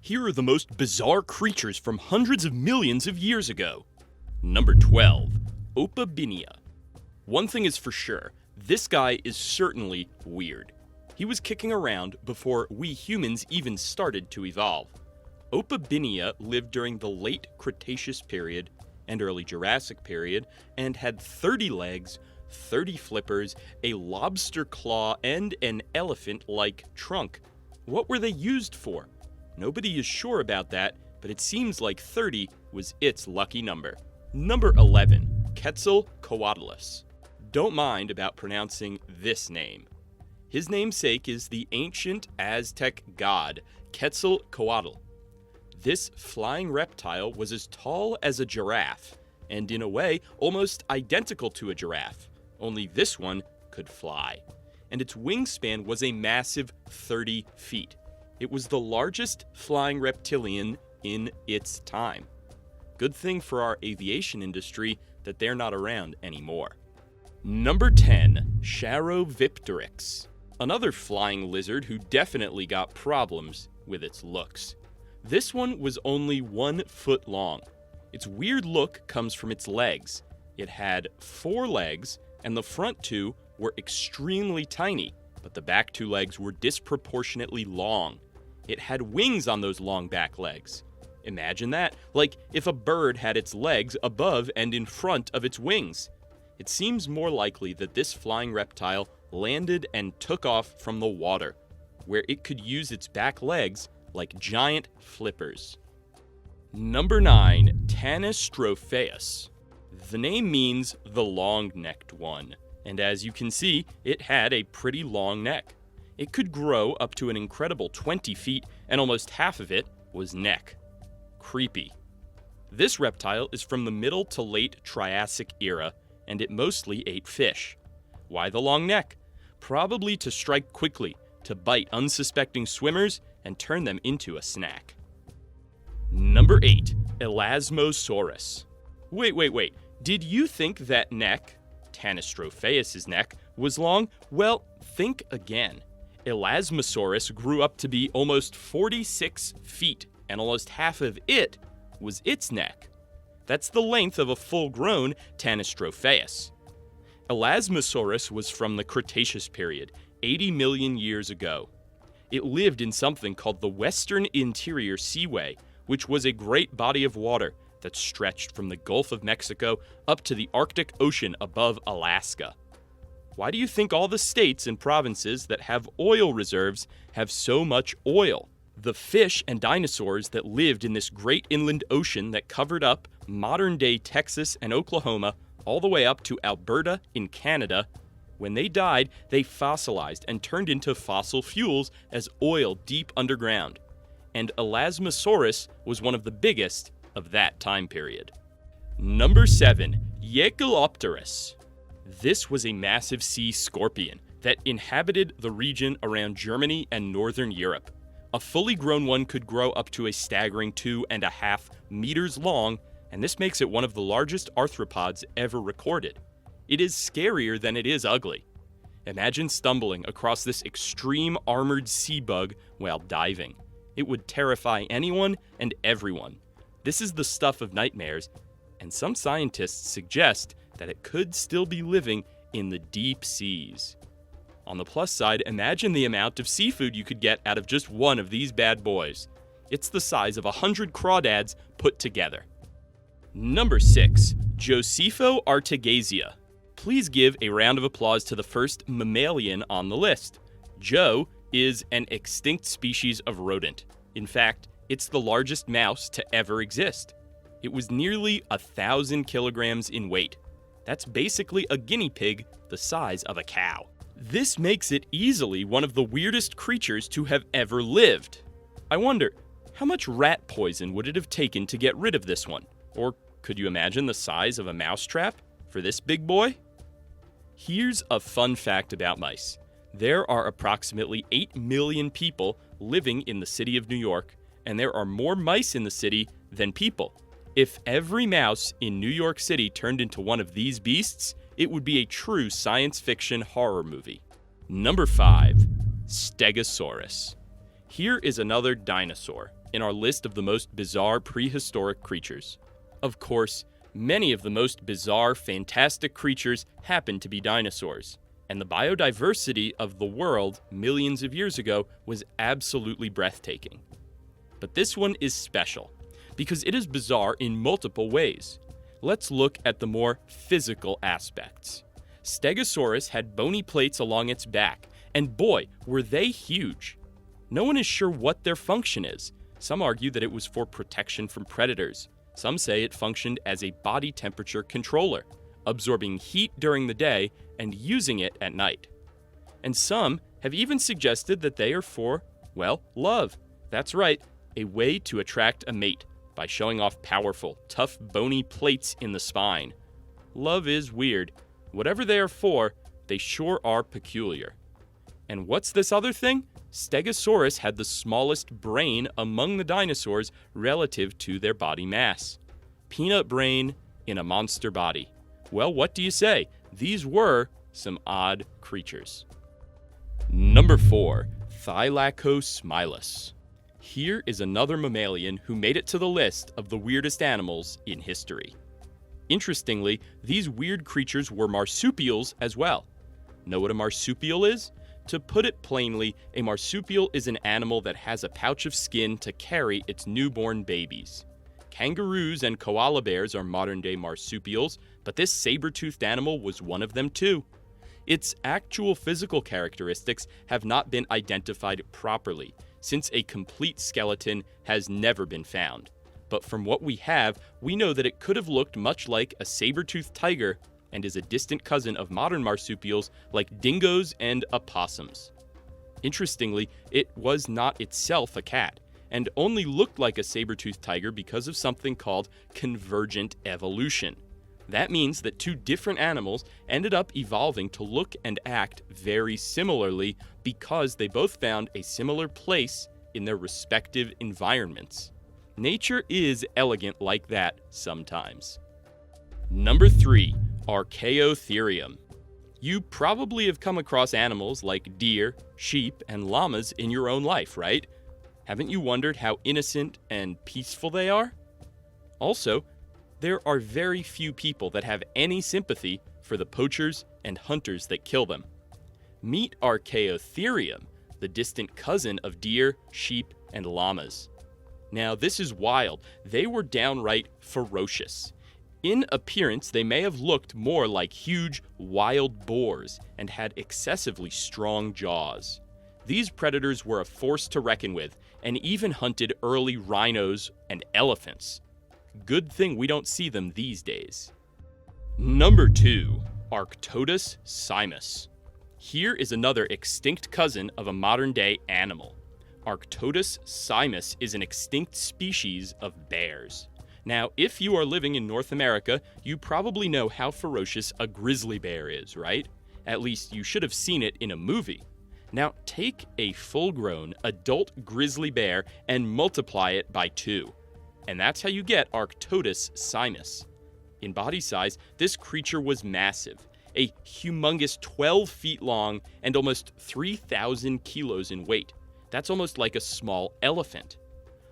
Here are the most bizarre creatures from hundreds of millions of years ago. Number 12. Opabinia. One thing is for sure, this guy is certainly weird. He was kicking around before we humans even started to evolve. Opabinia lived during the late Cretaceous period and early Jurassic period and had 30 legs, 30 flippers, a lobster claw, and an elephant-like trunk. What were they used for? Nobody is sure about that, but it seems like 30 was its lucky number. Number 11. Quetzalcoatlus. Don't mind about pronouncing this name. His namesake is the ancient Aztec god, Quetzalcoatl. This flying reptile was as tall as a giraffe, and in a way, almost identical to a giraffe, only this one could fly. And its wingspan was a massive 30 feet. It was the largest flying reptilian in its time. Good thing for our aviation industry that they're not around anymore. Number 10. Sharovipteryx. Another flying lizard who definitely got problems with its looks. This one was only 1 foot long. Its weird look comes from its legs. It had 4 legs, and the front 2 were extremely tiny, but the back 2 legs were disproportionately long. It had wings on those long back legs. Imagine that, like if a bird had its legs above and in front of its wings. It seems more likely that this flying reptile landed and took off from the water, where it could use its back legs like giant flippers. Number 9. Tanystropheus. The name means the long-necked one, and as you can see, it had a pretty long neck. It could grow up to an incredible 20 feet, and almost half of it was neck. Creepy. This reptile is from the middle to late Triassic era, and it mostly ate fish. Why the long neck? Probably to strike quickly, to bite unsuspecting swimmers and turn them into a snack. Number 8. Elasmosaurus. Wait. Did you think that neck, Tanystropheus' neck, was long? Well, think again. Elasmosaurus grew up to be almost 46 feet, and almost half of it was its neck. That's the length of a full-grown Tanystropheus. Elasmosaurus was from the Cretaceous period, 80 million years ago. It lived in something called the Western Interior Seaway, which was a great body of water that stretched from the Gulf of Mexico up to the Arctic Ocean above Alaska. Why do you think all the states and provinces that have oil reserves have so much oil? The fish and dinosaurs that lived in this great inland ocean that covered up modern-day Texas and Oklahoma all the way up to Alberta in Canada, when they died, they fossilized and turned into fossil fuels as oil deep underground. And Elasmosaurus was one of the biggest of that time period. Number 7. Jaekelopterus. This was a massive sea scorpion that inhabited the region around Germany and northern Europe. A fully grown one could grow up to a staggering 2.5 meters long, and this makes it one of the largest arthropods ever recorded. It is scarier than it is ugly. Imagine stumbling across this extreme armored sea bug while diving. It would terrify anyone and everyone. This is the stuff of nightmares, and some scientists suggest that it could still be living in the deep seas. On the plus side, imagine the amount of seafood you could get out of just one of these bad boys. It's the size of 100 crawdads put together. Number 6. Josephoartegasia. Please give a round of applause to the first mammalian on the list. Joe is an extinct species of rodent. In fact, it's the largest mouse to ever exist. It was nearly 1,000 kilograms in weight. That's basically a guinea pig the size of a cow. This makes it easily one of the weirdest creatures to have ever lived. I wonder, how much rat poison would it have taken to get rid of this one? Or could you imagine the size of a mousetrap for this big boy? Here's a fun fact about mice. There are approximately 8 million people living in the city of New York, and there are more mice in the city than people. If every mouse in New York City turned into one of these beasts, it would be a true science fiction horror movie. Number 5. Stegosaurus. Here is another dinosaur. in our list of the most bizarre prehistoric creatures. Of course, many of the most bizarre, fantastic creatures happen to be dinosaurs, and the biodiversity of the world millions of years ago was absolutely breathtaking. But this one is special, because it is bizarre in multiple ways. Let's look at the more physical aspects. Stegosaurus had bony plates along its back, and boy, were they huge. No one is sure what their function is. Some argue that it was for protection from predators. Some say it functioned as a body temperature controller, absorbing heat during the day and using it at night. And some have even suggested that they are for, well, love. That's right, a way to attract a mate by showing off powerful, tough, bony plates in the spine. Love is weird. Whatever they are for, they sure are peculiar. And what's this other thing? Stegosaurus had the smallest brain among the dinosaurs relative to their body mass. Peanut brain in a monster body. Well, what do you say? These were some odd creatures. Number 4, Thylacosmilus. Here is another mammalian who made it to the list of the weirdest animals in history. Interestingly, these weird creatures were marsupials as well. Know what a marsupial is? To put it plainly, a marsupial is an animal that has a pouch of skin to carry its newborn babies. Kangaroos and koala bears are modern-day marsupials, but this saber-toothed animal was one of them too. Its actual physical characteristics have not been identified properly, since a complete skeleton has never been found. But from what we have, we know that it could have looked much like a saber-toothed tiger and is a distant cousin of modern marsupials like dingoes and opossums. Interestingly, it was not itself a cat, and only looked like a saber-toothed tiger because of something called convergent evolution. That means that two different animals ended up evolving to look and act very similarly because they both found a similar place in their respective environments. Nature is elegant like that sometimes. Number 3, Archaeotherium. You probably have come across animals like deer, sheep, and llamas in your own life, right? Haven't you wondered how innocent and peaceful they are? Also, there are very few people that have any sympathy for the poachers and hunters that kill them. Meet Archaeotherium, the distant cousin of deer, sheep, and llamas. Now, this is wild. They were downright ferocious. In appearance, they may have looked more like huge, wild boars and had excessively strong jaws. These predators were a force to reckon with and even hunted early rhinos and elephants. Good thing we don't see them these days. Number 2, Arctodus simus. Here is another extinct cousin of a modern-day animal. Arctodus simus is an extinct species of bears. Now, if you are living in North America, you probably know how ferocious a grizzly bear is, right? At least you should have seen it in a movie. Now, take a full-grown adult grizzly bear and multiply it by 2. And that's how you get Arctodus simus. In body size, this creature was massive, a humongous 12 feet long and almost 3,000 kilos in weight. That's almost like a small elephant.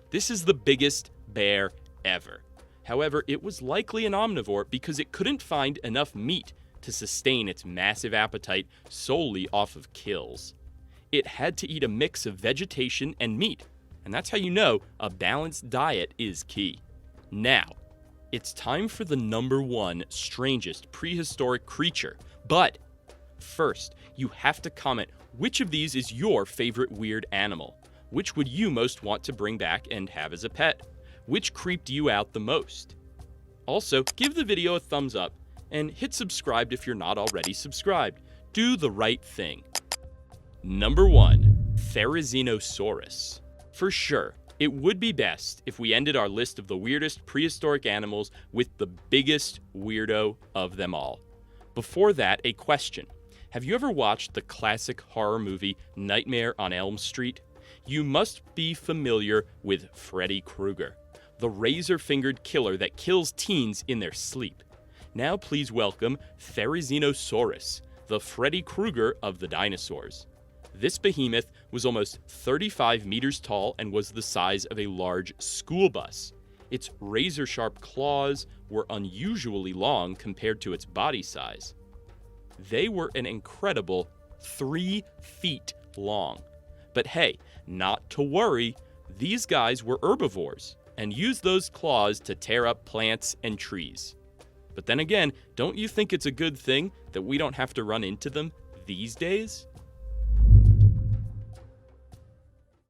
This is the biggest bear ever. However, it was likely an omnivore because it couldn't find enough meat to sustain its massive appetite solely off of kills. It had to eat a mix of vegetation and meat, and that's how you know a balanced diet is key. Now, it's time for the number 1 strangest prehistoric creature, but first, you have to comment which of these is your favorite weird animal. Which would you most want to bring back and have as a pet? Which creeped you out the most? Also, give the video a thumbs up and hit subscribe if you're not already subscribed. Do the right thing. Number 1, Therizinosaurus. For sure, it would be best if we ended our list of the weirdest prehistoric animals with the biggest weirdo of them all. Before that, a question. Have you ever watched the classic horror movie Nightmare on Elm Street? You must be familiar with Freddy Krueger, the razor-fingered killer that kills teens in their sleep. Now please welcome Therizinosaurus, the Freddy Krueger of the dinosaurs. This behemoth was almost 35 meters tall and was the size of a large school bus. Its razor-sharp claws were unusually long compared to its body size. They were an incredible 3 feet long. But hey, not to worry, these guys were herbivores and used those claws to tear up plants and trees. But then again, don't you think it's a good thing that we don't have to run into them these days?